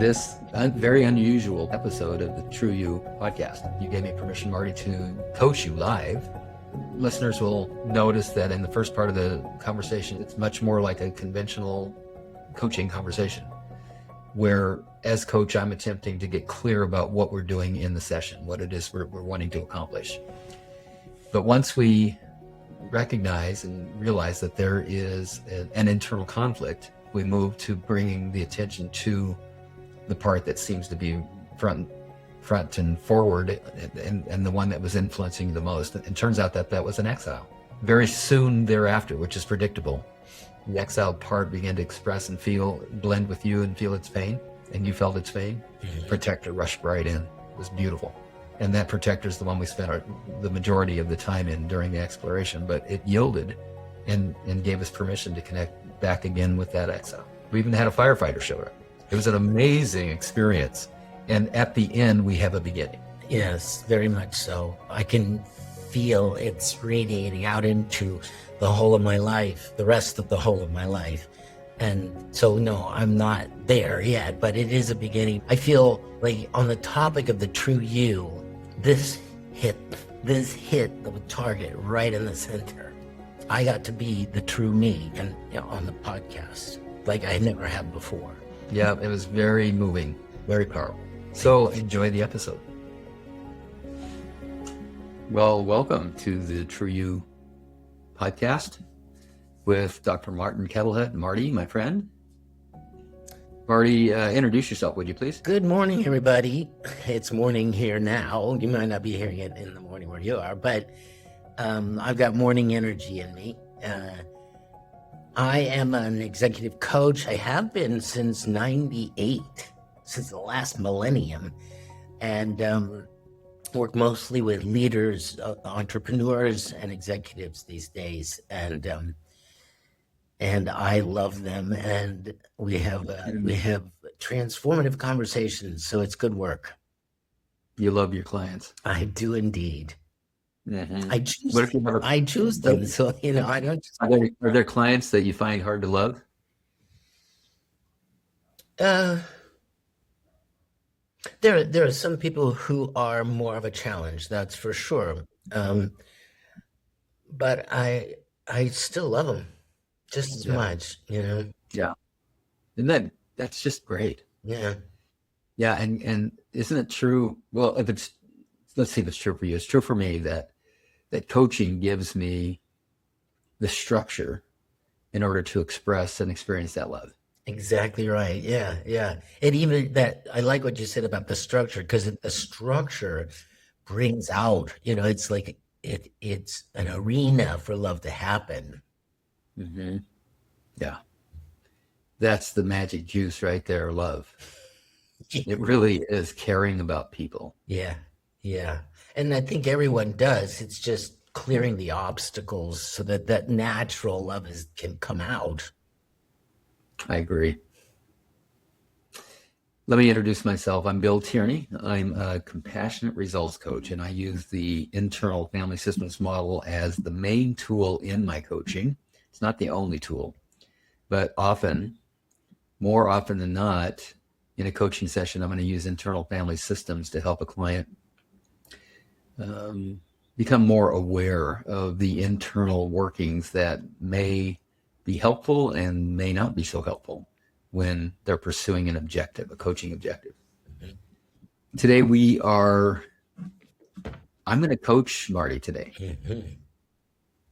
this very unusual episode of the True You podcast. You gave me permission, Marty, to coach you live. Listeners will notice that in the first part of the conversation, it's much more like a conventional coaching conversation, where as coach, I'm attempting to get clear about what we're doing in the session, what it is we're wanting to accomplish. But once we recognize and realize that there is an internal conflict, we move to bringing the attention to the part that seems to be front and forward, and the one that was influencing you the most. It turns out that was an exile. Very soon thereafter, which is predictable, the exile part began to express and blend with you and feel its pain, and you felt its pain. Mm-hmm. Protector rushed right in. It was beautiful. And that protector is the one we spent the majority of the time in during the exploration, but it yielded and gave us permission to connect back again with that exile. We even had a firefighter show up. It was an amazing experience. And at the end, we have a beginning. Yes, very much so. I can feel it's radiating out into the whole of my life, the rest of the whole of my life. And so, no, I'm not there yet, but it is a beginning. I feel like on the topic of the true you, this hit the target right in the center. I got to be the true me and on the podcast like I never have before. Yeah, it was very moving, very powerful. So enjoy the episode. Well, welcome to the True You podcast with Dr. Martin Kettelhut. Marty, my friend. Marty, introduce yourself, would you please? Good morning, everybody. It's morning here now. You might not be hearing it in the morning where you are, but I've got morning energy in me. I am an executive coach. I have been since 98, since the last millennium, and work mostly with leaders, entrepreneurs, and executives these days. And I love them, and we have transformative conversations. So it's good work. You love your clients. I do indeed. Mm-hmm. I choose them. So I don't. Are there clients that you find hard to love? There are some people who are more of a challenge. That's for sure. But I still love them. Just as much, Yeah. And that's just great. Yeah. Yeah. And isn't it true? Well, let's see if it's true for you. It's true for me that coaching gives me the structure in order to express and experience that love. Exactly right. Yeah. Yeah. And even that, I like what you said about the structure, because the structure brings out, it's like it's an arena for love to happen. Mm-hmm. Yeah. That's the magic juice right there, love. It really is caring about people. Yeah. Yeah. And I think everyone does. It's just clearing the obstacles so that natural love can come out. I agree. Let me introduce myself. I'm Bill Tierney. I'm a compassionate results coach, and I use the internal family systems model as the main tool in my coaching. It's not the only tool, but more often than not, in a coaching session, I'm going to use internal family systems to help a client become more aware of the internal workings that may be helpful and may not be so helpful when they're pursuing an objective, a coaching objective. Mm-hmm. Today I'm going to coach Marty today. Mm-hmm.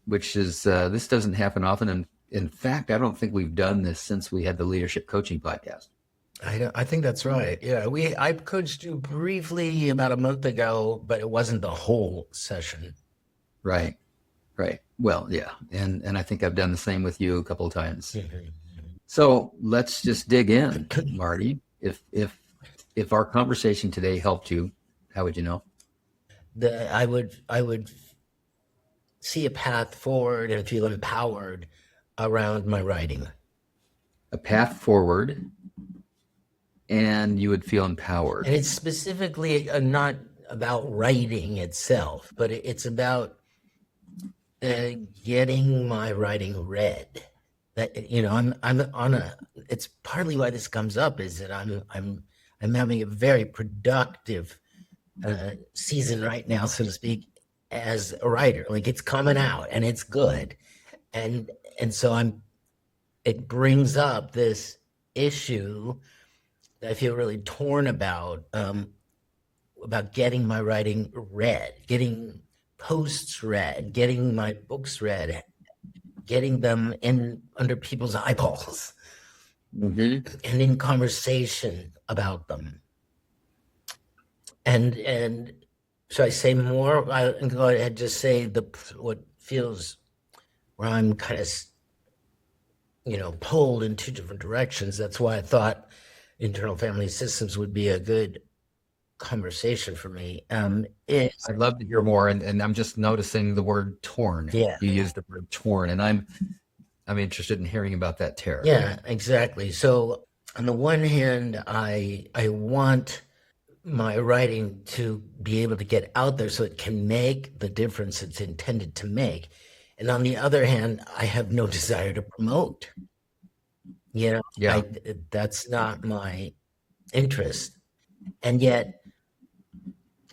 Which is, this doesn't happen often. And in fact, I don't think we've done this since we had the leadership coaching podcast. I think that's right. Yeah. I coached you briefly about a month ago, but it wasn't the whole session. Right. Well, yeah. And I think I've done the same with you a couple of times. Mm-hmm. So let's just dig in, Marty. If our conversation today helped you, how would you know? I would see a path forward and feel empowered around my writing. A path forward, and you would feel empowered. And it's specifically not about writing itself, but it's about getting my writing read. That I'm on a. It's partly why this comes up is that I'm having a very productive season right now, so to speak, as a writer. Like, it's coming out and it's good. And so it brings up this issue that I feel really torn about getting my writing read, getting posts read, getting my books read, getting them in under people's eyeballs, and in conversation about them. And should I say more? I can go ahead and just say what feels where I'm kind of, pulled in two different directions. That's why I thought internal family systems would be a good conversation for me. I'd love to hear more, and I'm just noticing the word torn. Yeah. You used the word torn, and I'm interested in hearing about that tear. Yeah, exactly. So on the one hand, I want my writing to be able to get out there so it can make the difference it's intended to make. And on the other hand, I have no desire to promote. That's not my interest. And yet,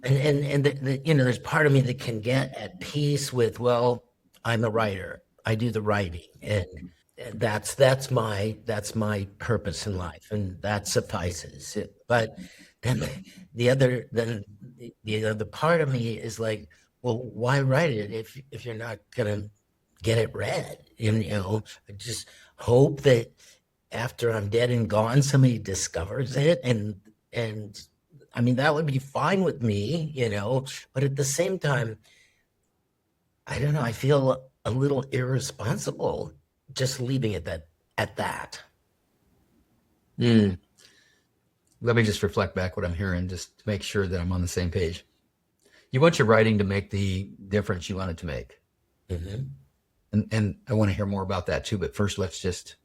there's part of me that can get at peace with, well, I'm a writer. I do the writing, and that's my purpose in life, and that suffices. But then the other part of me is like, well, why write it if you're not gonna get it read? I just hope that after I'm dead and gone, somebody discovers it, and I mean, that would be fine with me, but at the same time, I don't know, I feel a little irresponsible just leaving it at that. Let me just reflect back what I'm hearing, just to make sure that I'm on the same page. You want your writing to make the difference you want it to make. And I want to hear more about that too, but first let's just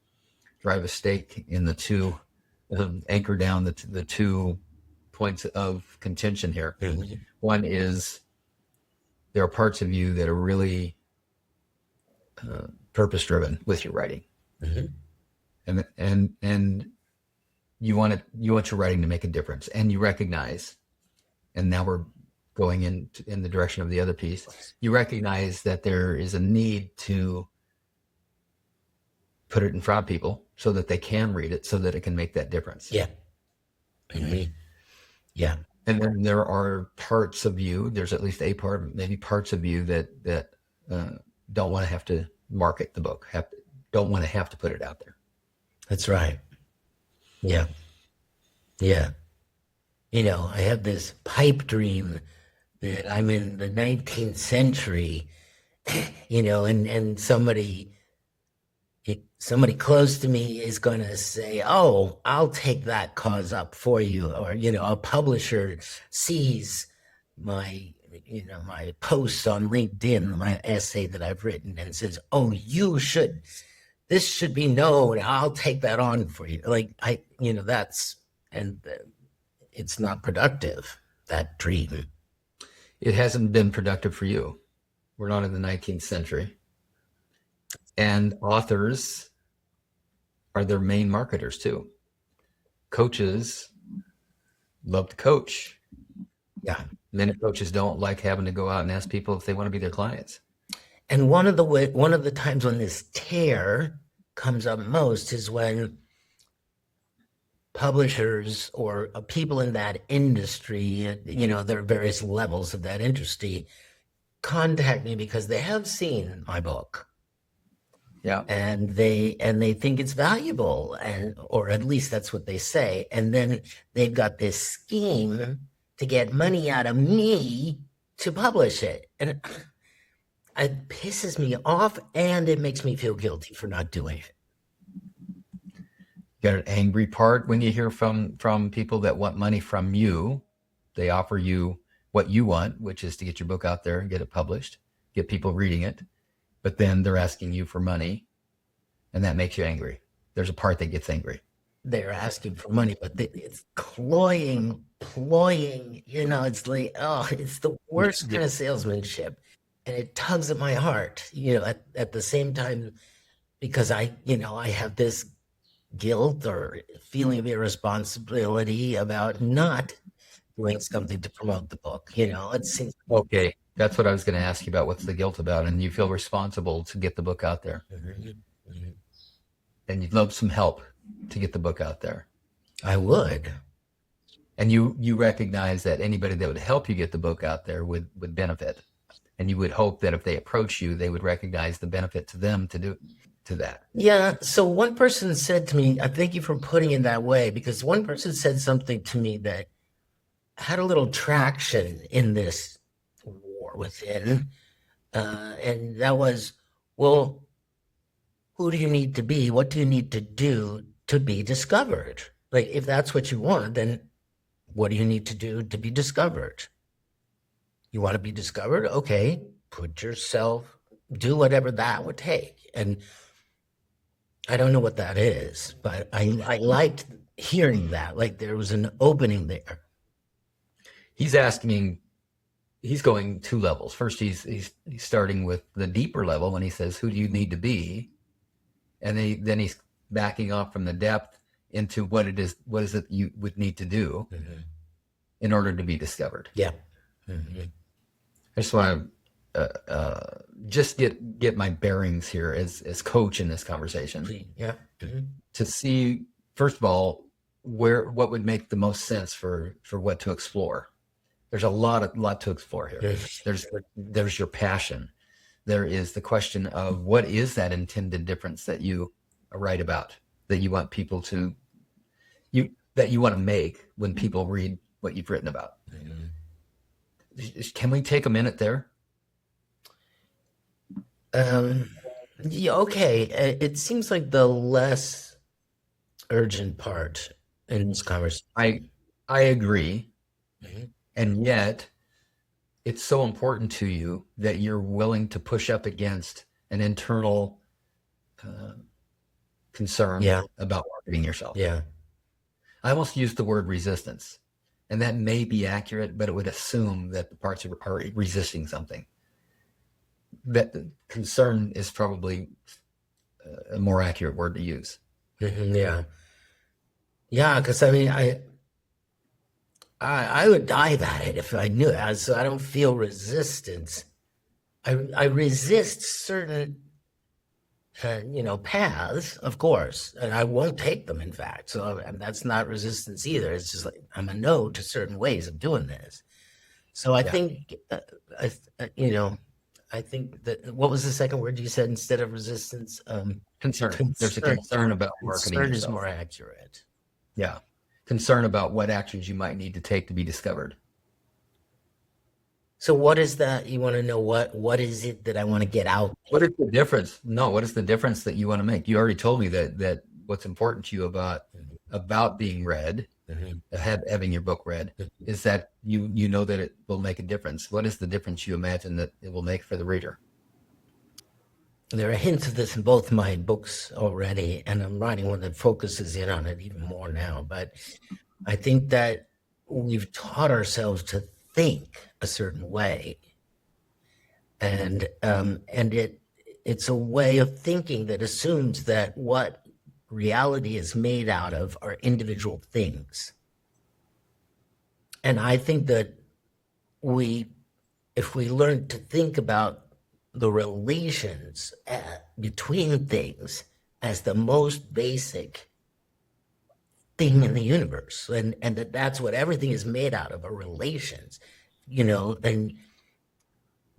drive a stake in the two, anchor down the 2 points of contention here. One is there are parts of you that are really purpose driven with your writing, and you want your writing to make a difference, and you recognize, and now we're going in the direction of the other piece. You recognize that there is a need to put it in front of people so that they can read it, so that it can make that difference. Yeah. Yeah. And then there are parts of you, there's at least a part, maybe parts of you that don't want to have to market the book, don't want to have to put it out there. That's right. Yeah. Yeah. I have this pipe dream that I'm in the 19th century, and somebody close to me is going to say, oh, I'll take that cause up for you. Or, a publisher sees my posts on LinkedIn, my essay that I've written, and says, oh, this should be known. I'll take that on for you. Like, it's not productive, that dream. It hasn't been productive for you. We're not in the 19th century. And authors are their main marketers too. Coaches love to coach. Yeah. Many coaches don't like having to go out and ask people if they want to be their clients. And one of the times when this tear comes up most is when publishers or people in that industry, there are various levels of that industry, contact me because they have seen my book. Yeah. And they think it's valuable, or at least that's what they say. And then they've got this scheme to get money out of me to publish it. And it pisses me off, and it makes me feel guilty for not doing it. You got an angry part when you hear from people that want money from you. They offer you what you want, which is to get your book out there and get it published, get people reading it. But then they're asking you for money, and that makes you angry. There's a part that gets angry. They're asking for money, but it's cloying. It's like, oh, it's the worst kind of salesmanship. And it tugs at my heart, at the same time, because I have this guilt or feeling of irresponsibility about not doing something to promote the book. It seems. Okay, that's what I was going to ask you about. What's the guilt about? And you feel responsible to get the book out there, and you'd love some help to get the book out there. I would. And you recognize that anybody that would help you get the book out there would benefit. And you would hope that if they approach you, they would recognize the benefit to them to that. Yeah. So one person said to me, I thank you for putting it that way, because one person said something to me that had a little traction in this war within. And that was, well, who do you need to be? What do you need to do to be discovered? Like, if that's what you want, then what do you need to do to be discovered? You want to be discovered? Okay, do whatever that would take. And I don't know what that is, but I liked hearing that. Like, there was an opening there. He's going 2 levels. First, he's starting with the deeper level when he says, who do you need to be? And then he's backing off from the depth into what is it you would need to do in order to be discovered. Yeah. I just want to just get my bearings here as coach in this conversation. Yeah. To see, first of all, what would make the most sense for what to explore. There's a lot to explore here. There's your passion. There is the question of what is that intended difference that you write about, that you want people to that you want to make when people read what you've written about. Can we take a minute there? Yeah, okay. It seems like the less urgent part in this conversation. I agree. And yet it's so important to you that you're willing to push up against an internal concern about marketing yourself. Yeah. I almost used the word resistance, and that may be accurate, but it would assume that the parts are resisting something. That concern is probably a more accurate word to use. Yeah. Yeah, because I mean, I would dive at it if I knew it. So I don't feel resistance. I resist certain paths, of course, and I won't take them, in fact. So that's not resistance either. It's just like I'm a no to certain ways of doing this. So I think, I think that, what was the second word you said instead of resistance? Concern. There's a concern about marketing Concern yourself. is more accurate. Yeah. Concern about what actions you might need to take to be discovered. So what is that? You want to know what is it that I want to get out? What is the difference? No, what is the difference that you want to make? You already told me that what's important to you about being read, having your book read, is that you know that it will make a difference. What is the difference you imagine that it will make for the reader? There are hints of this in both my books already, and I'm writing one that focuses in on it even more now. But I think that we've taught ourselves to think a certain way, and it's a way of thinking that assumes that what reality is made out of are individual things. And I think that if we learn to think about the relations between things as the most basic thing in the universe, and that's what everything is made out of, are relations, and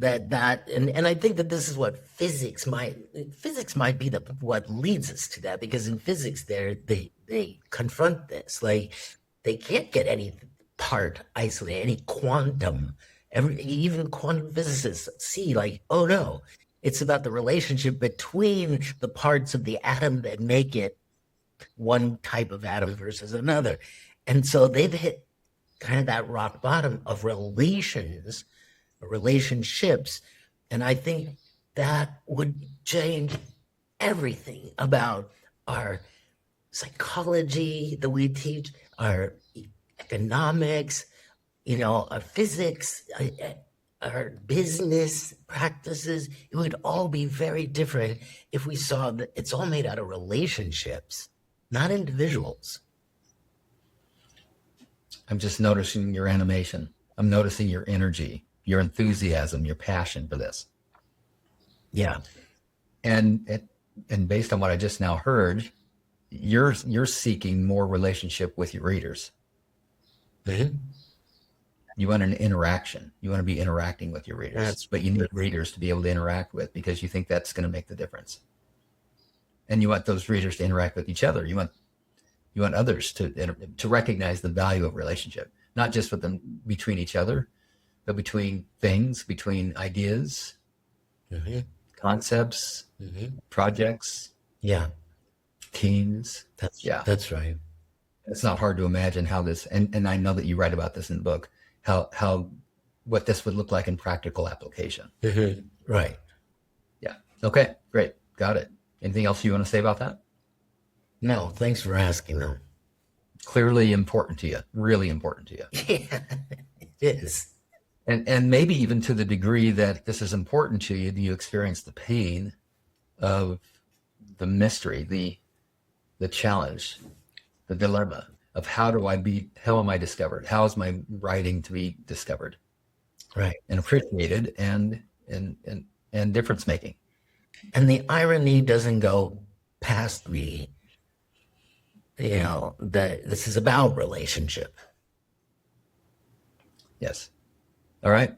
and I think that this is what physics might be what leads us to that, because in physics they confront this, like they can't get any part isolated, any quantum. Even quantum physicists see, like, oh no, it's about the relationship between the parts of the atom that make it one type of atom versus another. And so they've hit kind of that rock bottom of relationships. And I think that would change everything about our psychology that we teach, our economics, our physics, our business practices. It would all be very different if we saw that it's all made out of relationships. not individuals. I'm just noticing your animation. I'm noticing your energy, your enthusiasm, your passion for this. Yeah. And based on what I just now heard, you're seeking more relationship with your readers. Mm-hmm. You want an interaction. You want to be interacting with your readers, but you need readers to be able to interact with, because you think that's going to make the difference. And you want those readers to interact with each other. You want others to recognize the value of relationship, not just with them between each other, but between things, between ideas, Mm-hmm. concepts, Mm-hmm. projects, Yeah. teams. That's right. It's not hard to imagine how this, and I know that you write about this in the book, how what this would look like in practical application. Mm-hmm. Right. Yeah. Okay, great. Got it. Anything else you want to say about that? No, thanks for asking though. Clearly important to you, really important to you. Yeah, it is. And maybe even to the degree that this is important to you, you experience the pain of the mystery, the challenge, the dilemma of how am I discovered? How is my writing to be discovered? Right. And appreciated and difference making. And the irony doesn't go past me, that this is about relationship. Yes. All right.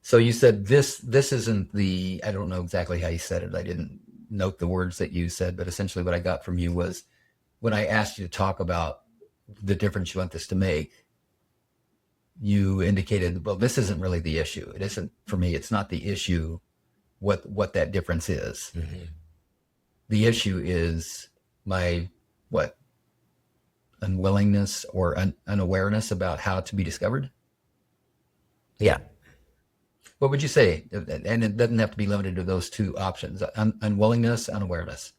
So you said this isn't I don't know exactly how you said it. I didn't note the words that you said, but essentially what I got from you was, when I asked you to talk about the difference you want this to make, you indicated, well, this isn't really the issue. It isn't, for me, it's not the issue what that difference is. Mm-hmm. The issue is my unwillingness or unawareness about how to be discovered. Yeah. What would you say? And it doesn't have to be limited to those two options: unwillingness, unawareness.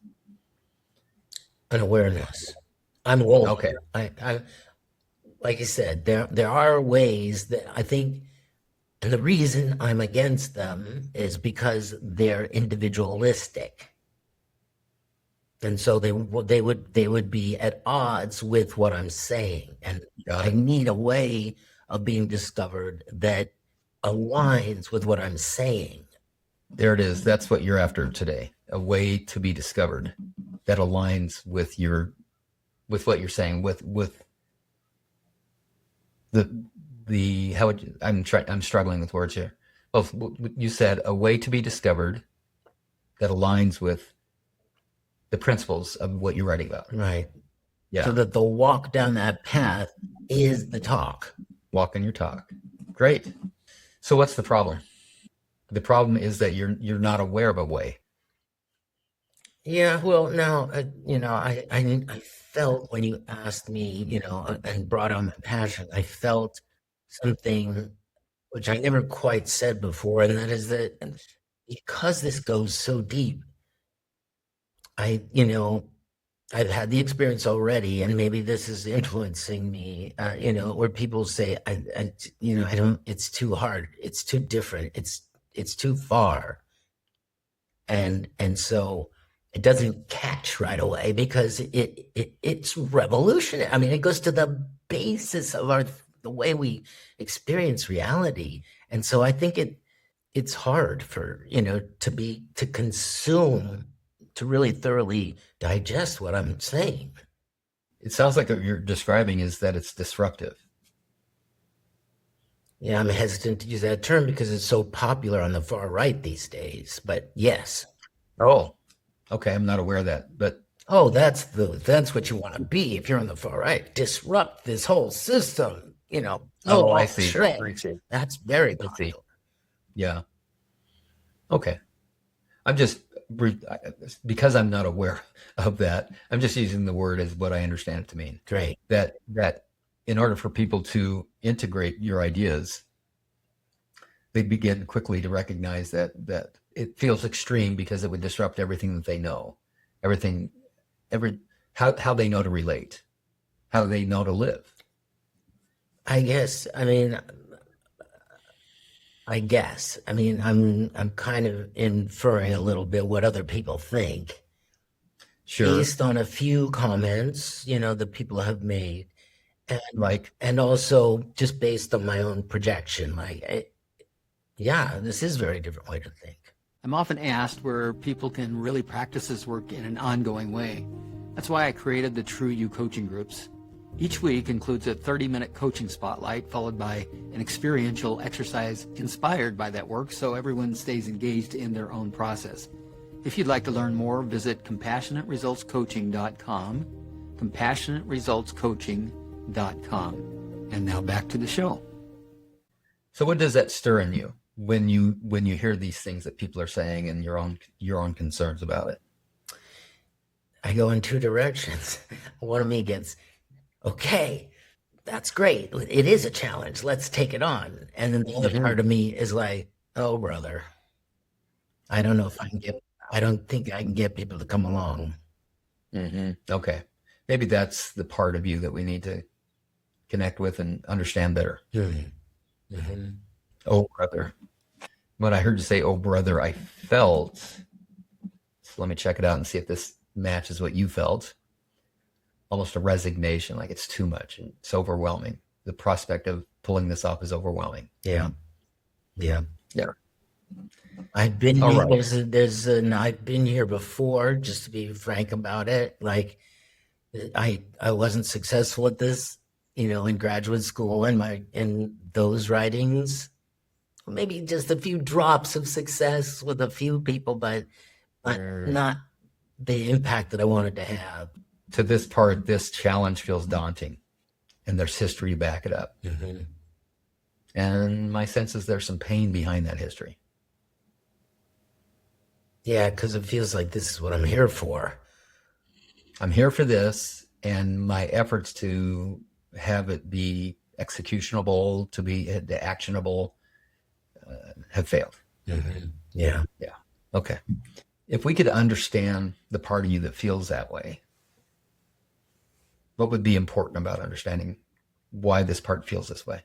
Unawareness. I'm willing. Okay. I like I said, there are ways that I think, and the reason I'm against them is because they're individualistic. And so they would be at odds with what I'm saying. And I need a way of being discovered that aligns with what I'm saying. There it is. That's what you're after today. A way to be discovered that aligns with what you're saying, with I'm struggling with words here. Well, you said a way to be discovered that aligns with the principles of what you're writing about. Right. Yeah. So that the walk down that path is the talk. Walk in your talk. Great. So what's the problem? The problem is that you're not aware of a way. Yeah, well, now, I felt when you asked me, and brought on my passion, I felt something which I never quite said before, and that is that because this goes so deep, I've had the experience already, and maybe this is influencing me, where people say, it's too hard, it's too different, it's too far. And so it doesn't catch right away because it's revolutionary. I mean, it goes to the basis of the way we experience reality. And so I think it's hard for, to consume, to really thoroughly digest what I'm saying. It sounds like what you're describing is that it's disruptive. Yeah, I'm hesitant to use that term because it's so popular on the far right these days, but yes. Oh, okay. I'm not aware of that, but. Oh, that's what you want to be if you're on the far right. Disrupt this whole system, Oh, I see. That's very popular. Yeah. Okay. I'm just, because I'm not aware of that, I'm just using the word as what I understand it to mean. Great. That in order for people to integrate your ideas, they begin quickly to recognize that it feels extreme because it would disrupt everything that they know, how they know to relate, how they know to live. I guess. I mean, I'm kind of inferring a little bit what other people think. Sure. based on a few comments, that people have made, and Like, and also just based on my own projection. Yeah, this is a very different way to think. I'm often asked where people can really practice this work in an ongoing way. That's why I created the True You coaching groups. Each week includes a 30-minute coaching spotlight followed by an experiential exercise inspired by that work so everyone stays engaged in their own process. If you'd like to learn more, visit CompassionateResultsCoaching.com, CompassionateResultsCoaching.com. And now back to the show. so what does that stir in you when you hear these things that people are saying and your own concerns about it? I go in two directions. One of me gets, okay, that's great. It is a challenge. Let's take it on. And then the other part of me is like, oh, brother, I don't know if I don't think I can get people to come along. Okay. Maybe that's the part of you that we need to connect with and understand better. Oh, brother. When I heard you say, oh, brother, I felt, so let me check it out and see if this matches what you felt. Almost a resignation, like it's too much and it's overwhelming. The prospect of pulling this off is overwhelming. Yeah. Yeah. I've been All here, right. I've been here before, just to be frank about it. Like I wasn't successful at this, in graduate school in those writings. Maybe just a few drops of success with a few people, but not the impact that I wanted to have. To this part, this challenge feels daunting and there's history to back it up. And my sense is there's some pain behind that history. Yeah, because it feels like this is what I'm here for. I'm here for this, and my efforts to have it be executionable, to be actionable, have failed. Yeah. Okay. If we could understand the part of you that feels that way, what would be important about understanding why this part feels this way?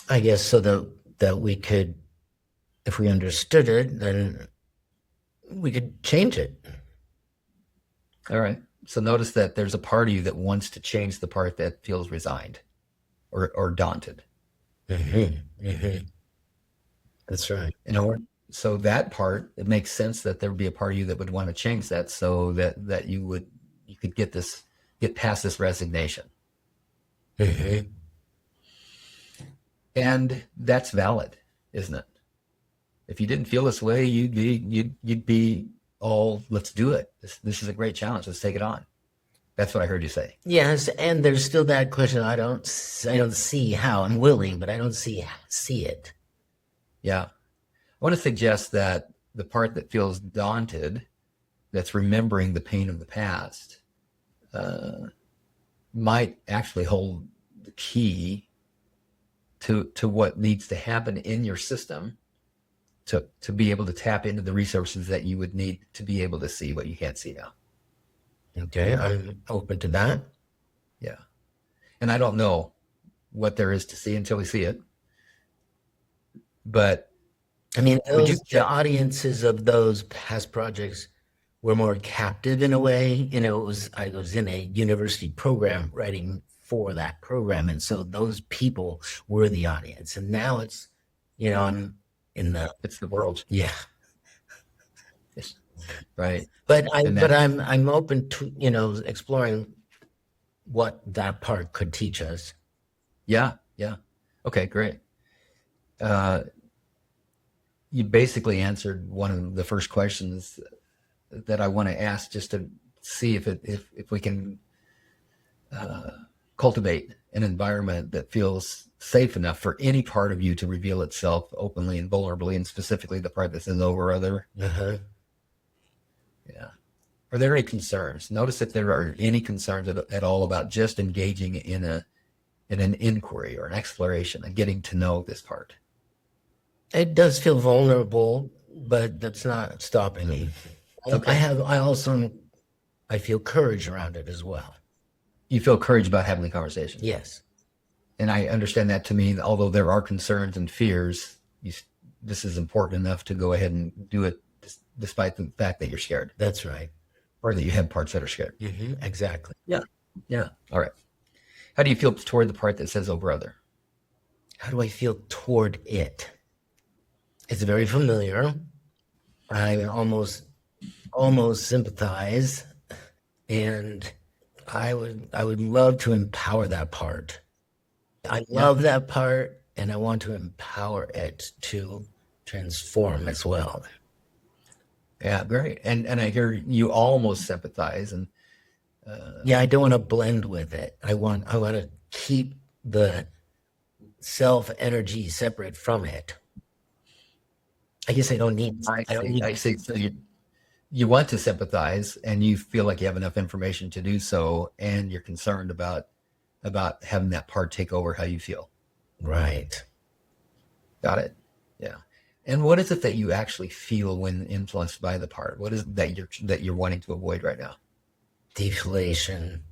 I guess so that we could, if we understood it, then we could change it. All right. So notice that there's a part of you that wants to change the part that feels resigned or daunted. That's right. So that part, it makes sense that there would be a part of you that would want to change that so that you could get past this resignation. And that's valid, isn't it? If you didn't feel this way, you'd be all, let's do it. This is a great challenge. Let's take it on. That's what I heard you say. Yes, and there's still that question. I don't see how. I'm willing, but I don't see it. Yeah. I want to suggest that the part that feels daunted, that's remembering the pain of the past, might actually hold the key to what needs to happen in your system to be able to tap into the resources that you would need to be able to see what you can't see now. Okay, I'm open to that. Yeah. And I don't know what there is to see until we see it. But I mean, the audiences of those past projects were more captive in a way. I was in a university program writing for that program. And so those people were the audience. And now it's, I'm it's the world. Yeah. Right. But I'm open to, exploring what that part could teach us. Yeah. Okay, great. You basically answered one of the first questions that I want to ask, just to see if we can cultivate an environment that feels safe enough for any part of you to reveal itself openly and vulnerably, and specifically the part that says over other. Yeah. Are there any concerns? Notice if there are any concerns at all about just engaging in an inquiry or an exploration and getting to know this part. It does feel vulnerable, but that's not stopping me. Okay. I feel courage around it as well. You feel courage about having the conversation. Yes. And I understand that to mean, although there are concerns and fears, this is important enough to go ahead and do it despite the fact that you're scared. That's right. or that you have parts that are scared. Exactly. Yeah. Yeah. All right. How do you feel toward the part that says, "Oh, brother"? How do I feel toward it? It's very familiar. I almost sympathize, and I would love to empower that part. I Yeah. love that part, and I want to empower it to transform as well. Yeah. Great. And I hear you almost sympathize, and Yeah, I don't want to blend with it. I want to keep the self energy separate from it. I guess I don't need. I I don't see. need. I see. So you want to sympathize, and you feel like you have enough information to do so, and you're concerned about having that part take over how you feel. Right. Got it. Yeah. And what is it that you actually feel when influenced by the part? What is it that you're wanting to avoid right now? Deflation,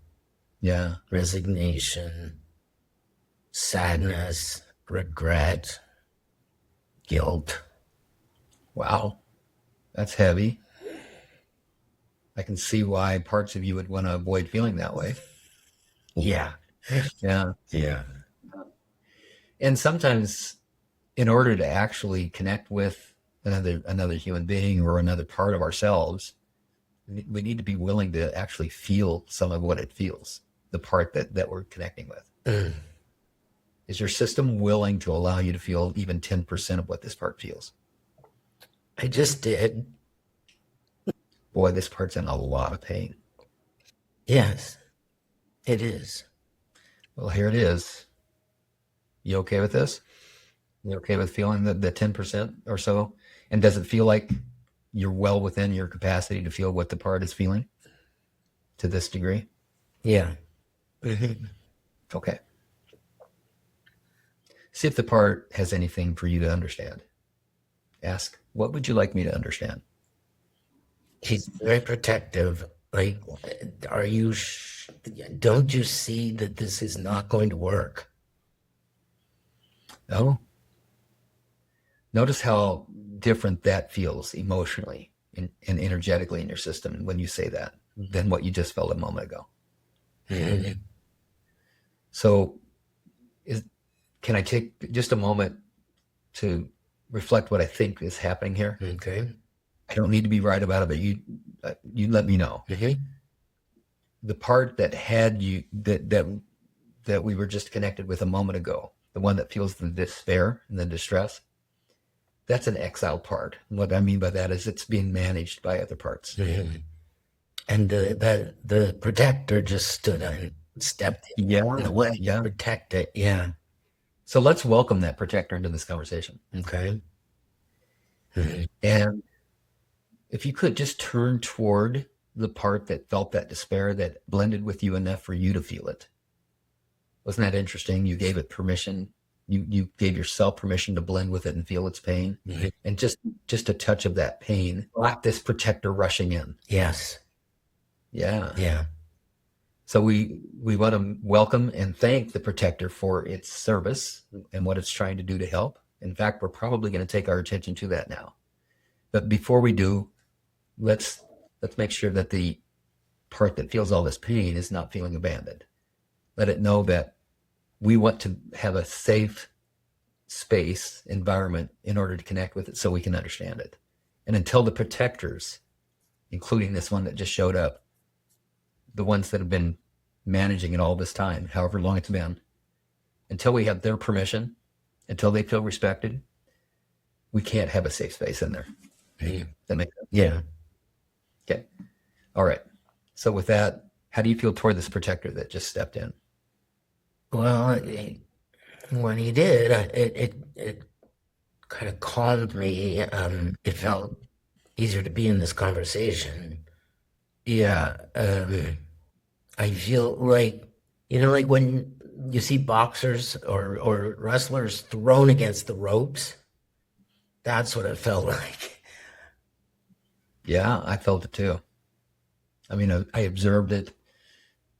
Yeah. resignation, sadness, regret, guilt. Wow. That's heavy. I can see why parts of you would want to avoid feeling that way. Yeah. Yeah. Yeah. And sometimes in order to actually connect with another human being or another part of ourselves, we need to be willing to actually feel some of what it feels, the part that we're connecting with. Is your system willing to allow you to feel even 10% of what this part feels? I just did. Boy, this part's in a lot of pain. Yes, it is. Well, here it is. You okay with this? You okay with feeling the 10% or so? And does it feel like you're well within your capacity to feel what the part is feeling to this degree? Yeah. Okay. See if the part has anything for you to understand. Ask, what would you like me to understand? He's very protective. Like, don't you see that this is not going to work? Oh. Notice how different that feels emotionally and energetically in your system when you say that than what you just felt a moment ago. So can I take just a moment to reflect what I think is happening here? Okay. I don't need to be right about it, but you let me know. The part that had you that we were just connected with a moment ago, the one that feels the despair and the distress, that's an exile part. And what I mean by that is it's being managed by other parts. And the protector just stood and stepped in the way. Yeah. Protect it. Yeah. So let's welcome that protector into this conversation. Okay. And if you could just turn toward the part that felt that despair, that blended with you enough for you to feel it. Wasn't that interesting? You gave it permission. You gave yourself permission to blend with it and feel its pain. And just a touch of that pain brought this protector rushing in. Yes. Yeah. Yeah. So we want to welcome and thank the protector for its service and what it's trying to do to help. In fact, we're probably going to take our attention to that now. But before we do, let's make sure that the part that feels all this pain is not feeling abandoned. Let it know that we want to have a safe space, environment in order to connect with it so we can understand it. And until the protectors, including this one that just showed up, the ones that have been managing it all this time, however long it's been, until we have their permission, until they feel respected, we can't have a safe space in there. That makes sense? Yeah. Okay. All right. So with that, how do you feel toward this protector that just stepped in? Well, when he did, it kind of calmed me. It felt easier to be in this conversation. Yeah. I feel like, like when you see boxers or wrestlers thrown against the ropes, that's what it felt like. Yeah, I felt it too. I mean, I observed it,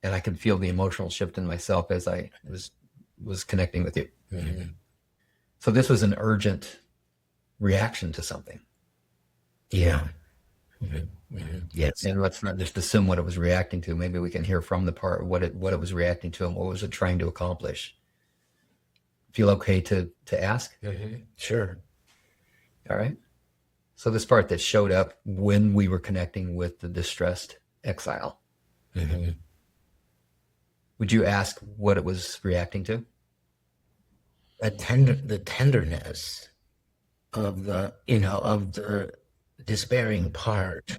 and I could feel the emotional shift in myself as I was connecting with you. So this was an urgent reaction to something. Yeah. Yes. And let's not just assume what it was reacting to. Maybe we can hear from the part what it was reacting to and what was it trying to accomplish. Feel okay to ask? Sure. All right. So this part that showed up when we were connecting with the distressed exile. Would you ask what it was reacting to? The tenderness of the despairing part,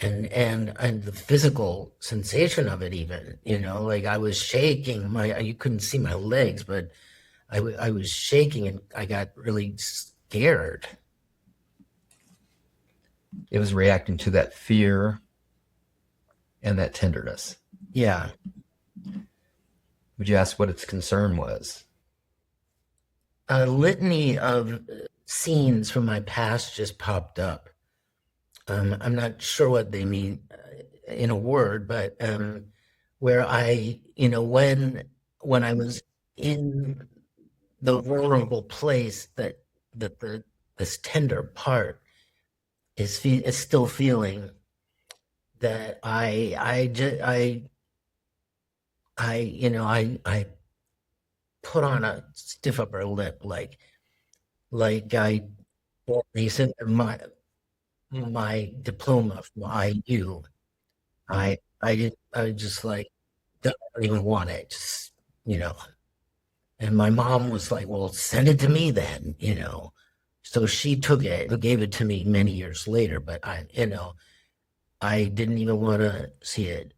and the physical sensation of it, even, like I was shaking, you couldn't see my legs, but I was shaking and I got really scared. It was reacting to that fear and that tenderness. Yeah. Would you ask what its concern was? A litany of scenes from my past just popped up. I'm not sure what they mean in a word, but where I, when I was in the vulnerable place that this tender part is still feeling, that I put on a stiff upper lip, like I recent my diploma from IU. I just like don't even want it, just And my mom was like, "Well, send it to me then," So she took it and gave it to me many years later, but I didn't even want to see it.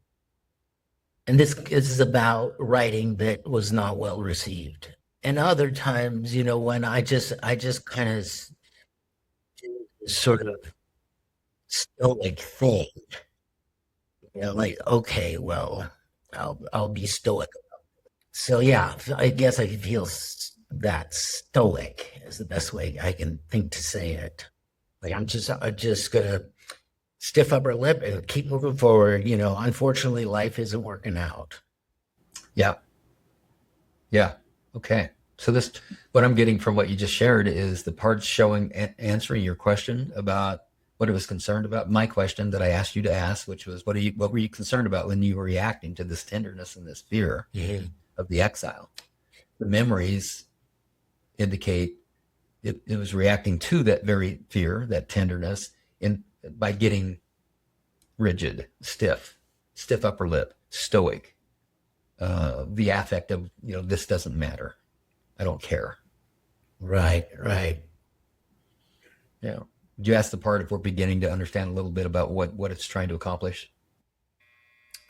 And this is about writing that was not well received. And other times, when I just kind of sort of stoic thing, like, okay, well, I'll be stoic. So yeah, I guess I feel that stoic is the best way I can think to say it. Like I'm just gonna stiff upper lip and keep moving forward. Unfortunately, life isn't working out. Yeah. Okay. So what I'm getting from what you just shared is the part showing, answering your question about what it was concerned about. My question that I asked you to ask, which was, what were you concerned about when you were reacting to this tenderness and this fear of the exile? The memories indicate it was reacting to that very fear, that tenderness, by getting rigid, stiff upper lip, stoic, the affect of, this doesn't matter. I don't care. Right. Yeah. Would you ask the part if we're beginning to understand a little bit about what it's trying to accomplish?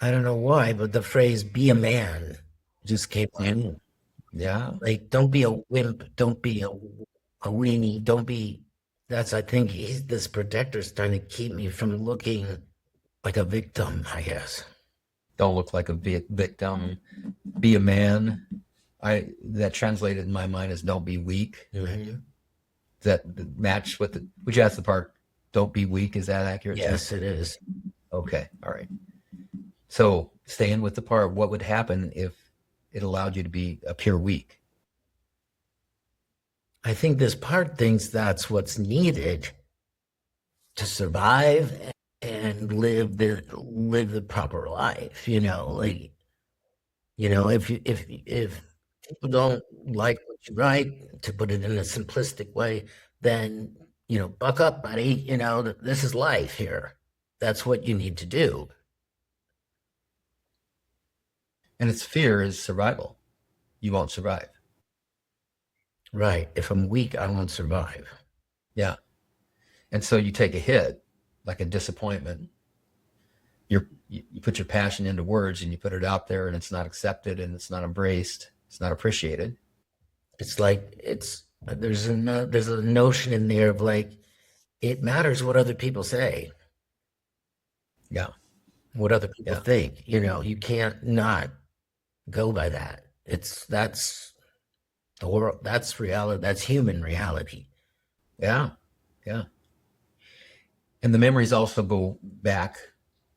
I don't know why, but the phrase "be a man" just came in. Yeah. Like, don't be a wimp, don't be a weenie, don't be. I think this protector's trying to keep me from looking like a victim, I guess. Don't look like a victim. Be a man. That translated in my mind as don't be weak. That match with the, would you ask the part, don't be weak? Is that accurate? Yes, it is. Okay. All right. So staying with the part, what would happen if it allowed you to appear weak? I think this part thinks that's what's needed to survive and live the proper life. If people don't like what you write, to put it in a simplistic way, then buck up, buddy. This is life here. That's what you need to do. And its fear is survival. You won't survive. Right. If I'm weak, I won't survive. Yeah. And so you take a hit, like a disappointment. You put your passion into words and you put it out there, and it's not accepted and it's not embraced. It's not appreciated. It's like there's a notion in there of like, it matters what other people say. Yeah. What other people think. You can't not go by that. That's the world. That's reality. That's human reality. Yeah. And the memories also go back,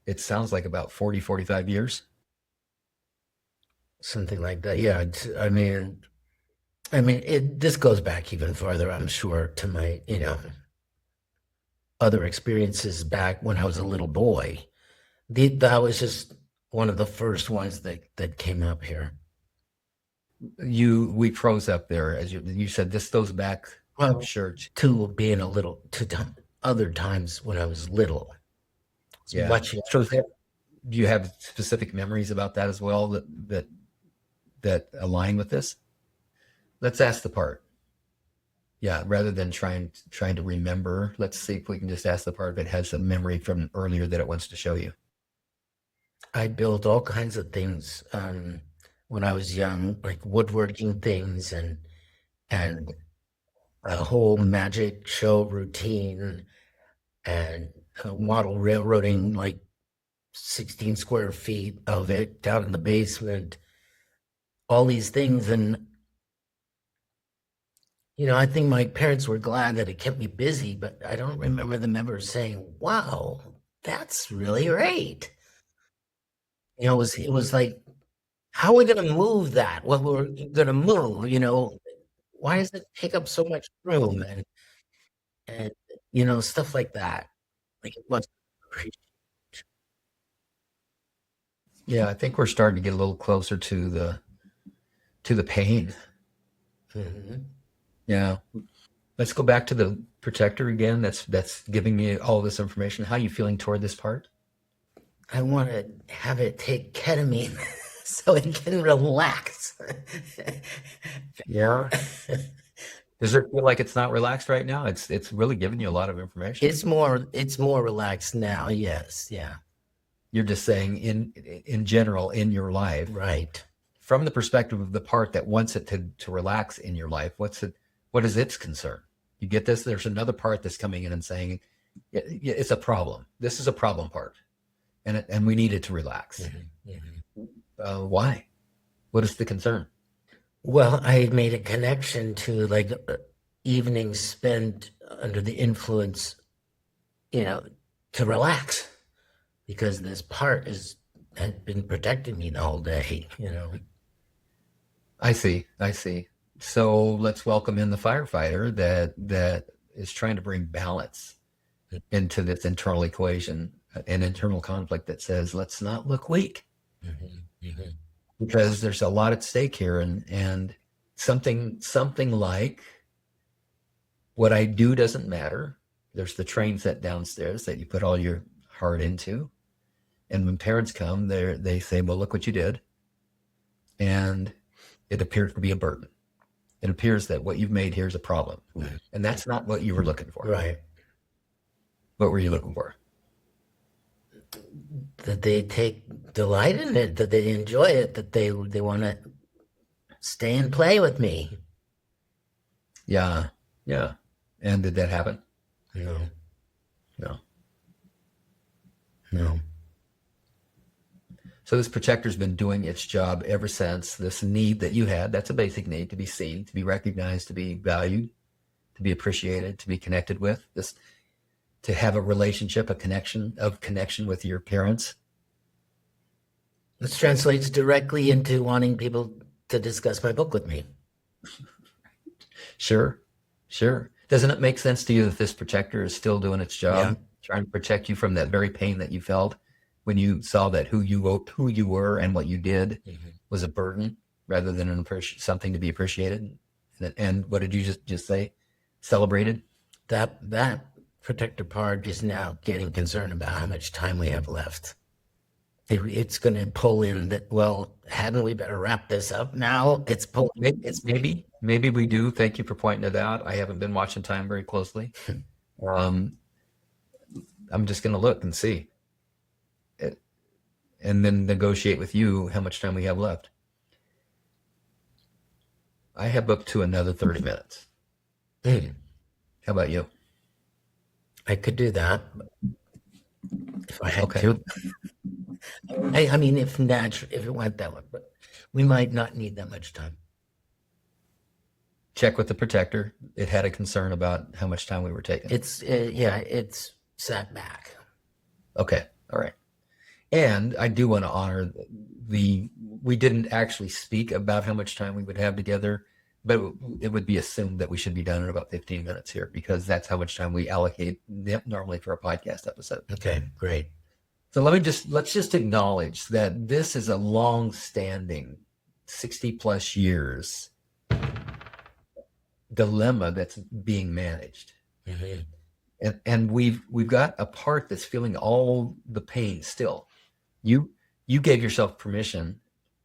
it sounds like about 40, 45 years. Something like that. Yeah. This goes back even farther, I'm sure, to my, other experiences back when I was a little boy. That was just one of the first ones that came up here. We froze up there as you said. This goes back. Well, Sure. to being a little, other times when I was little. Yeah. Much So do you have specific memories about that as well that align with this? Let's ask the part. Yeah, rather than trying to remember, let's see if we can just ask the part that has a memory from earlier that it wants to show you. I built all kinds of things when I was young, like woodworking things and a whole magic show routine and model railroading, like 16 square feet of it down in the basement, all these things. And, I think my parents were glad that it kept me busy, but I don't remember them ever saying, wow, that's really great. It was like, how are we going to move that? Well, we're going to move, why does it take up so much room? And stuff like that. Like it was. Yeah, I think we're starting to get a little closer to the pain. Mm-hmm. Yeah. Let's go back to the protector again. That's giving me all this information. How are you feeling toward this part? I want to have it take ketamine so it can relax. Yeah. Does it feel like it's not relaxed right now? It's really giving you a lot of information. It's more relaxed now. Yes. Yeah. You're just saying in general in your life, Right. from the perspective of the part that wants it to relax in your life. What is its concern? You get this? There's another part that's coming in and saying, it's a problem. This is a problem part, and we need it to relax. Mm-hmm. Mm-hmm. Why? What is the concern? Well, I made a connection to like evenings spent under the influence, to relax, because this part had been protecting me the whole day. I see. So let's welcome in the firefighter that is trying to bring balance into this internal equation, an internal conflict that says, let's not look weak. Mm-hmm. Mm-hmm. Because there's a lot at stake here, and something like what I do doesn't matter. There's the train set downstairs that you put all your heart into, and when parents come, they say, well, look what you did, and it appears to be a burden. It appears that what you've made here is a problem, and that's not what you were looking for. Right. What were you looking for? That they take delight in it, that they enjoy it, that they want to stay and play with me. Yeah. And did that happen? No. No. So this protector's been doing its job ever since. This need that you had, that's a basic need, to be seen, to be recognized, to be valued, to be appreciated, to be connected with, this, to have a relationship, a connection with your parents. This translates directly into wanting people to discuss my book with me. Sure. Doesn't it make sense to you that this protector is still doing its job, trying to protect you from that very pain that you felt when you saw that who you were and what you did was a burden rather than something to be appreciated? And what did you just say? Celebrated? That protector part is now getting concerned about how much time we have left. It's going to pull in that, well, hadn't we better wrap this up now? It's pulling. Maybe we do. Thank you for pointing it out. I haven't been watching time very closely. I'm just going to look and see it, and then negotiate with you how much time we have left. I have up to another 30 minutes. How about you? I could do that if I had to. I mean, if it went that way, but we might not need that much time. Check with the protector. It had a concern about how much time we were taking. It's sat back. Okay. All right. And I do want to honor we didn't actually speak about how much time we would have together. But it would be assumed that we should be done in about 15 minutes here because that's how much time we allocate normally for a podcast episode. Okay, great. So let's just acknowledge that this is a long-standing 60 plus years dilemma that's being managed. Mm-hmm. And we've got a part that's feeling all the pain still. You gave yourself permission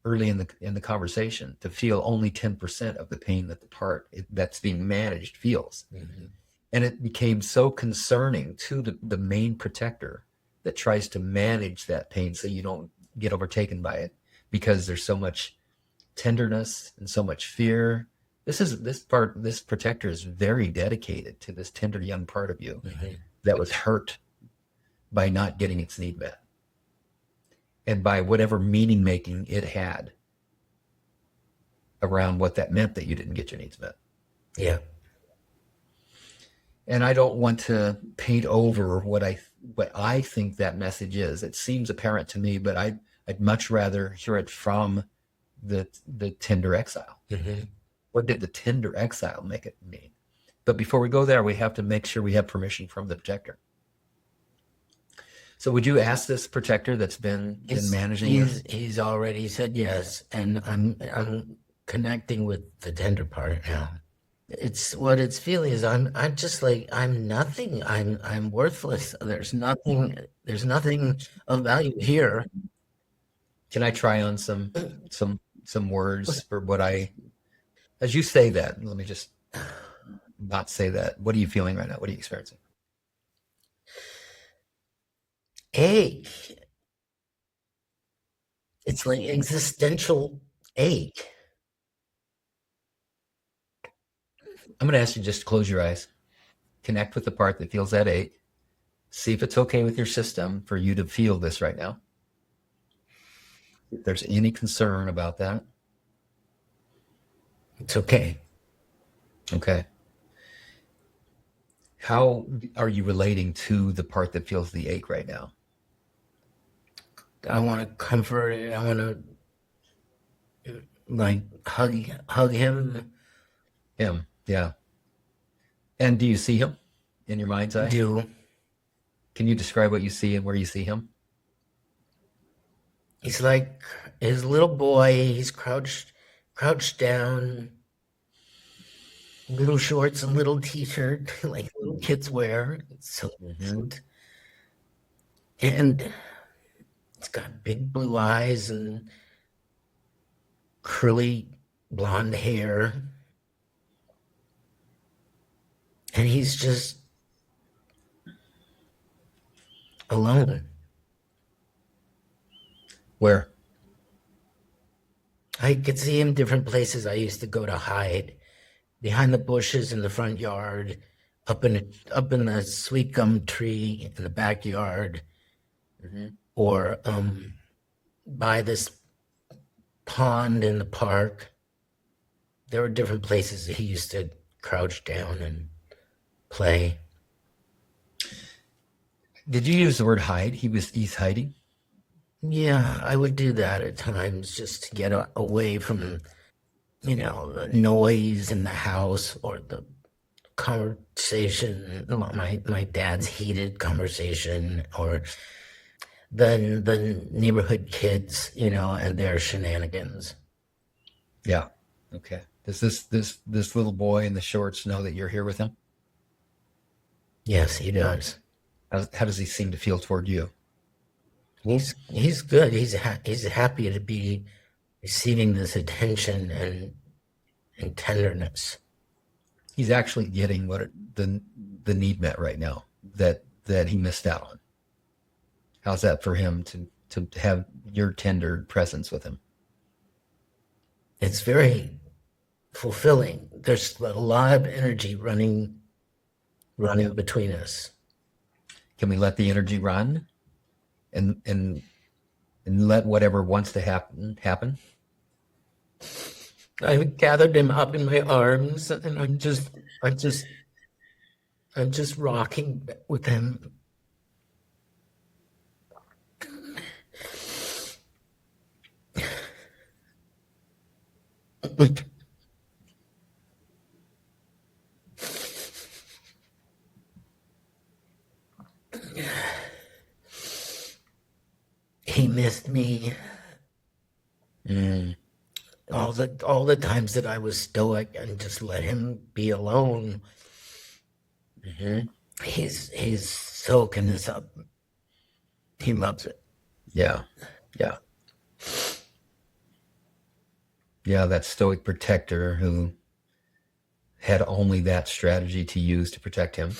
early in the conversation to feel only 10% of the pain that the part that's being managed feels. Mm-hmm. And it became so concerning to the main protector that tries to manage that pain so you don't get overtaken by it, because there's so much tenderness and so much fear. This protector is very dedicated to this tender young part of you Mm-hmm. that was hurt by not getting its need met, and by whatever meaning making it had around what that meant that you didn't get your needs met. Yeah. And I don't want to paint over what I think that message is. It seems apparent to me, but I'd much rather hear it from the tender exile. Mm-hmm. What did the tender exile make it mean? But before we go there, we have to make sure we have permission from the protector. So would you ask this protector that's been managing this? He's already said yes, and I'm connecting with the tender part now. It's what it's feeling is I'm just like I'm nothing. I'm worthless. There's nothing of value here. Can I try on some words for what as you say that? Let me just not say that. What are you feeling right now? What are you experiencing? Ache. It's like existential ache. I'm going to ask you just to close your eyes, connect with the part that feels that ache, see if it's okay with your system for you to feel this right now. If there's any concern about that. It's okay. Okay. How are you relating to the part that feels the ache right now? I want to comfort it. I want to like hug him. Him, yeah. And do you see him in your mind's eye? Do. Can you describe what you see and where you see him? He's like his little boy. He's crouched down, little shorts and little t-shirt like little kids wear. It's so cute. And it's got big blue eyes and curly blonde hair. And he's just alone. Where? I could see him different places I used to go to hide. Behind the bushes in the front yard, up in the sweet gum tree in the backyard, or by this pond in the park. There were different places that he used to crouch down and play. Did you use the word hide? He's hiding? Yeah, I would do that at times just to get away from, the noise in the house or the conversation, my dad's heated conversation, or the neighborhood kids, and their shenanigans. Yeah. Okay. Does this little boy in the shorts know that you're here with him? Yes, he does. How does he seem to feel toward you? He's good. He's happy to be receiving this attention and tenderness. He's actually getting the need met right now that he missed out on. How's that for him to have your tender presence with him? It's very fulfilling. There's a lot of energy running between us. Can we let the energy run and let whatever wants to happen? I gathered him up in my arms and I'm just rocking with him. missed me. All the times that I was stoic and just let him be alone. He's soaking this up. He loves it. Yeah. That stoic protector who had only that strategy to use to protect him.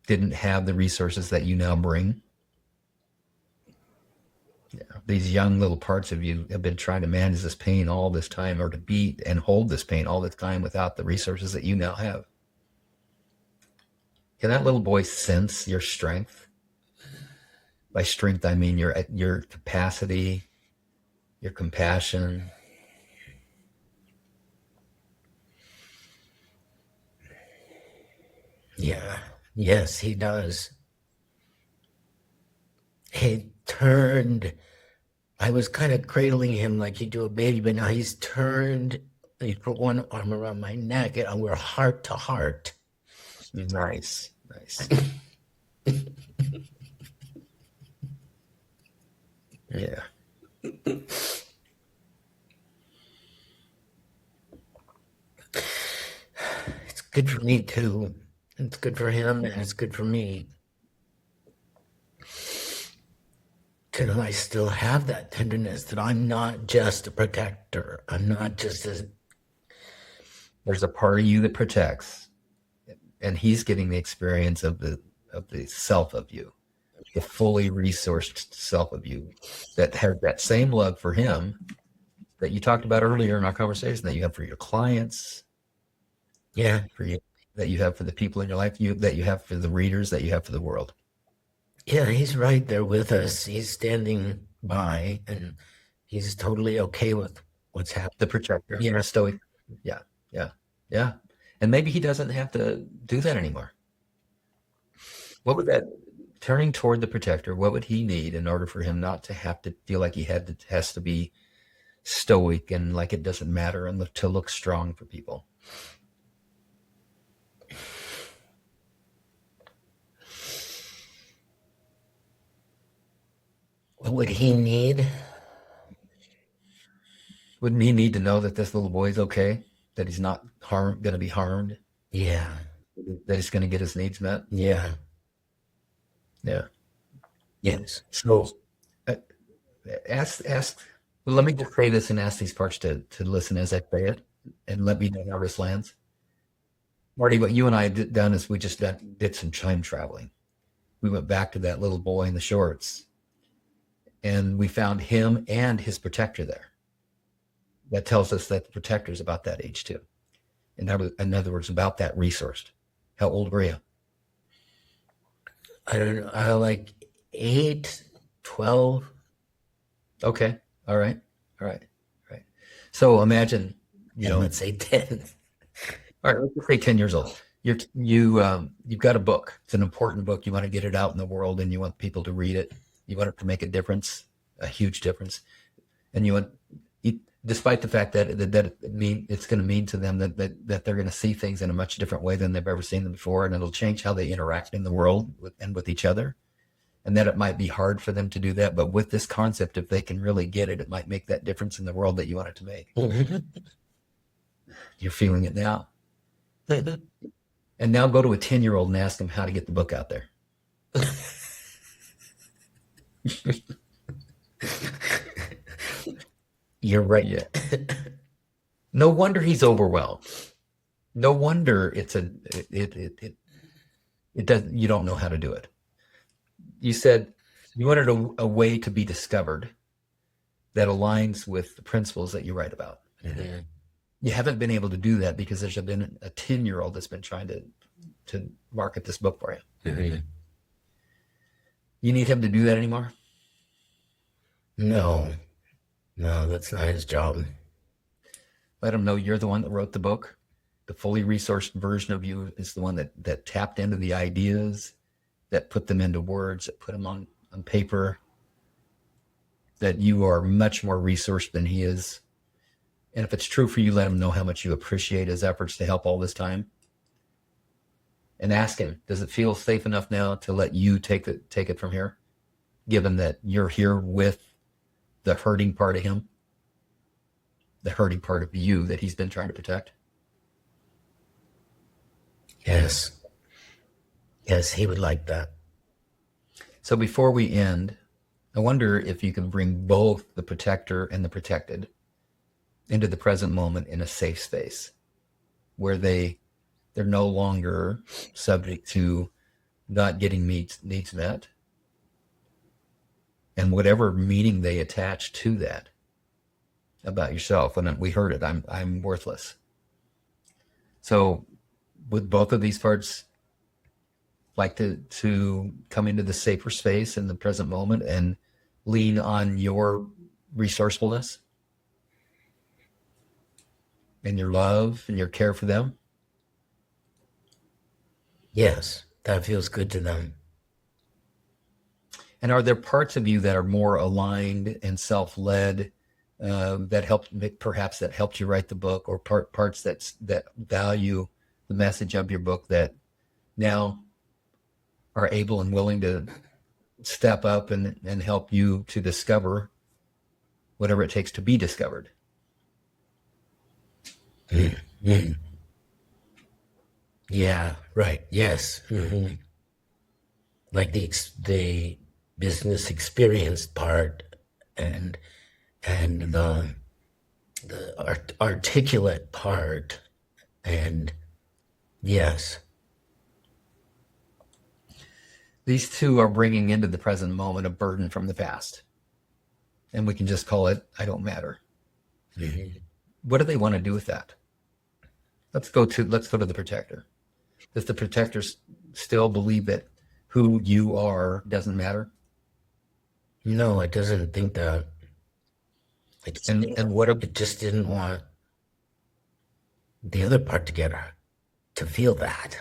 Didn't have the resources that you now bring. These young little parts of you have been trying to manage this pain all this time, or to be and hold this pain all this time without the resources that you now have. Can that little boy sense your strength? By strength, I mean your capacity, your compassion. Yeah. Yes, he does. He turned. I was kind of cradling him like you do a baby, but now he's turned. He put one arm around my neck, and we're heart to heart. Nice. Yeah. It's good for me too. It's good for him, and it's good for me. Because I still have that tenderness that I'm not just a protector. I'm not just a... There's a part of you that protects, and he's getting the experience of the self of you, the fully resourced self of you that has that same love for him that you talked about earlier in our conversation, that you have for your clients. Yeah. For you, that you have for the people in your life, that you have for the readers, that you have for the world. Yeah, he's right there with us. He's standing by, and he's totally okay with what's happening. The protector. Yeah. Stoic. Yeah. And maybe he doesn't have to do that anymore. What would that, turning toward the protector, what would he need in order for him not to have to feel like has to be stoic and like it doesn't matter and to look strong for people? What would he need? Wouldn't he need to know that this little boy's okay? That he's not going to be harmed? Yeah. That he's going to get his needs met? Yeah. Yes. So well, let me just say this and ask these parts to listen as I say it, and let me know how this lands. Marty, what you and I have done is we just did some time traveling. We went back to that little boy in the shorts, and we found him and his protector there. That tells us that the protector is about that age too. In other words, about that resource. How old were you? I don't know. I like 8, 12. Okay. All right. So imagine, Let's say 10. All right, let's just say 10 years old. You've got a book. It's an important book. You want to get it out in the world, and you want people to read it. You want it to make a difference, a huge difference. And despite the fact that it's going to mean to them that they're going to see things in a much different way than they've ever seen them before, and it'll change how they interact in the world and with each other. And that it might be hard for them to do that, but with this concept, if they can really get it, it might make that difference in the world that you want it to make. You're feeling it now. And now go to a 10-year-old and ask him how to get the book out there. You're right. Yeah. No wonder he's overwhelmed. No wonder you don't know how to do it. You said you wanted a way to be discovered that aligns with the principles that you write about. Mm-hmm. You haven't been able to do that because there's been a 10-year-old that's been trying to market this book for you. Mm-hmm. You need him to do that anymore? No, that's not his job. Let him know you're the one that wrote the book. The fully resourced version of you is the one that tapped into the ideas, that put them into words, that put them on paper, that you are much more resourced than he is. And if it's true for you, let him know how much you appreciate his efforts to help all this time. And ask him, does it feel safe enough now to let you take it from here? given that you're here with the hurting part of him, the hurting part of you that he's been trying to protect? Yes. Yes, he would like that. So before we end, I wonder if you can bring both the protector and the protected into the present moment in a safe space where they're no longer subject to not getting needs met, and whatever meaning they attach to that about yourself. And we heard it, I'm worthless. So would both of these parts like to come into the safer space in the present moment and lean on your resourcefulness and your love and your care for them? Yes, that feels good to them. And are there parts of you that are more aligned and self-led, that helped you write the book, or parts that value the message of your book that now are able and willing to step up and help you to discover whatever it takes to be discovered? Mm-hmm. Yeah, right. Yes. Mm-hmm. Like the business experience part and the articulate part, and yes. These two are bringing into the present moment a burden from the past. And we can just call it, I don't matter. Mm-hmm. What do they want to do with that? Let's go to the protector. Does the protector still believe that who you are doesn't matter? No, it doesn't think that. It just didn't want the other part to feel that.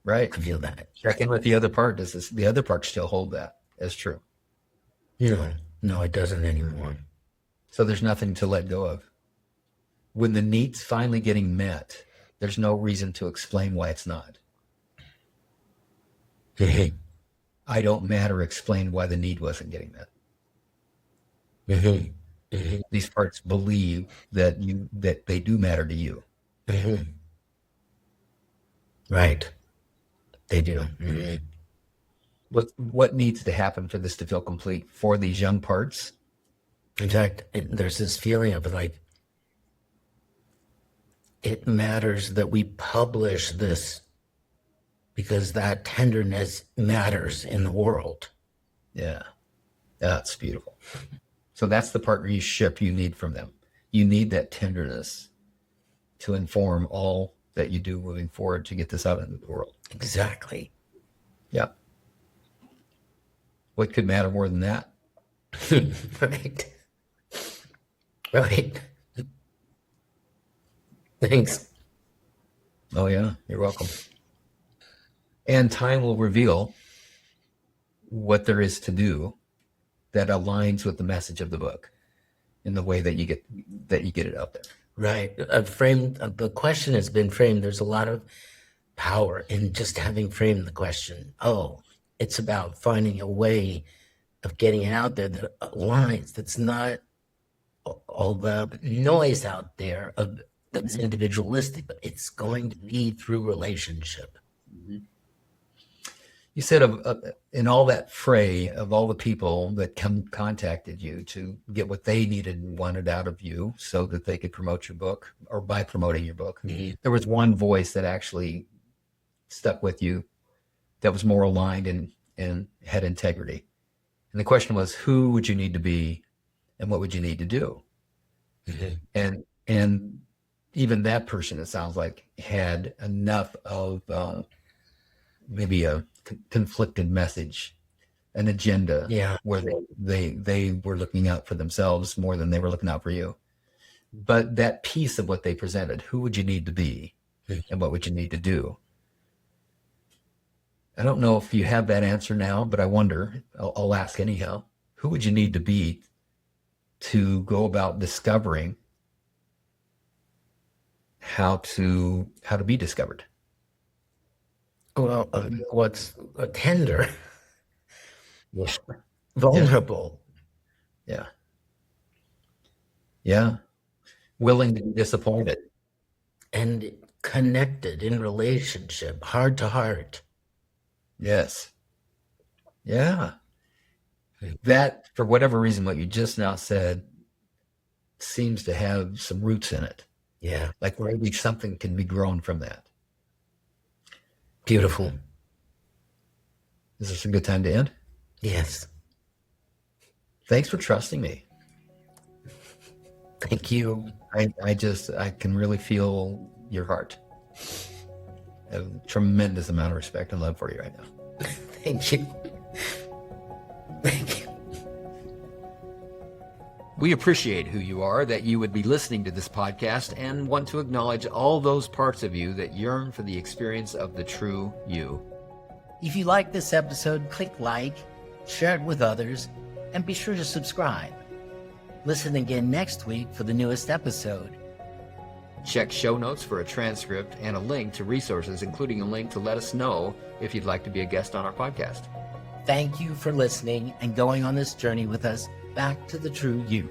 Right. To feel that. Check in with the other part. Does the other part still hold that as true? No, it doesn't anymore. So there's nothing to let go of. When the need's finally getting met, there's no reason to explain why it's not. Mm-hmm. I don't matter explained why the need wasn't getting met. Mm-hmm. Mm-hmm. These parts believe that they do matter to you. Mm-hmm. Right. They do. Mm-hmm. What needs to happen for this to feel complete for these young parts? In fact, there's this feeling of like, it matters that we publish this because that tenderness matters in the world. Yeah, that's beautiful. So that's the partnership you need from them. You need that tenderness to inform all that you do moving forward to get this out into the world. Exactly. Yeah. What could matter more than that? Right. Right. Thanks. Oh, yeah. You're welcome. And time will reveal what there is to do that aligns with the message of the book in the way that you get it out there. Right. The question has been framed. There's a lot of power in just having framed the question. Oh, it's about finding a way of getting it out there that aligns, that's not all the noise out there of that's individualistic, but it's going to be through relationship. Mm-hmm. You said in all that fray of all the people that contacted you to get what they needed and wanted out of you so that they could promote your book, or by promoting your book, mm-hmm. there was one voice that actually stuck with you that was more aligned and had integrity. And the question was, who would you need to be and what would you need to do? Mm-hmm. And even that person, it sounds like, had enough of maybe a conflicted message, an agenda, where they were looking out for themselves more than they were looking out for you. But that piece of what they presented, who would you need to be and what would you need to do? I don't know if you have that answer now, but I wonder, I'll ask anyhow, who would you need to be to go about discovering how to be discovered? Well, what's tender? vulnerable, Yeah. Yeah. Willing to be disappointed. and connected in relationship, heart to heart. Yes. Yeah. That, for whatever reason, what you just now said seems to have some roots in it. Yeah. Like maybe something can be grown from that. Beautiful. Is this a good time to end? Yes. Thanks for trusting me. Thank you. I can really feel your heart. I have a tremendous amount of respect and love for you right now. Thank you. Thank you. We appreciate who you are, that you would be listening to this podcast, and want to acknowledge all those parts of you that yearn for the experience of the true you. If you like this episode, click like, share it with others, and be sure to subscribe. Listen again next week for the newest episode. Check show notes for a transcript and a link to resources, including a link to let us know if you'd like to be a guest on our podcast. Thank you for listening and going on this journey with us back to the true you.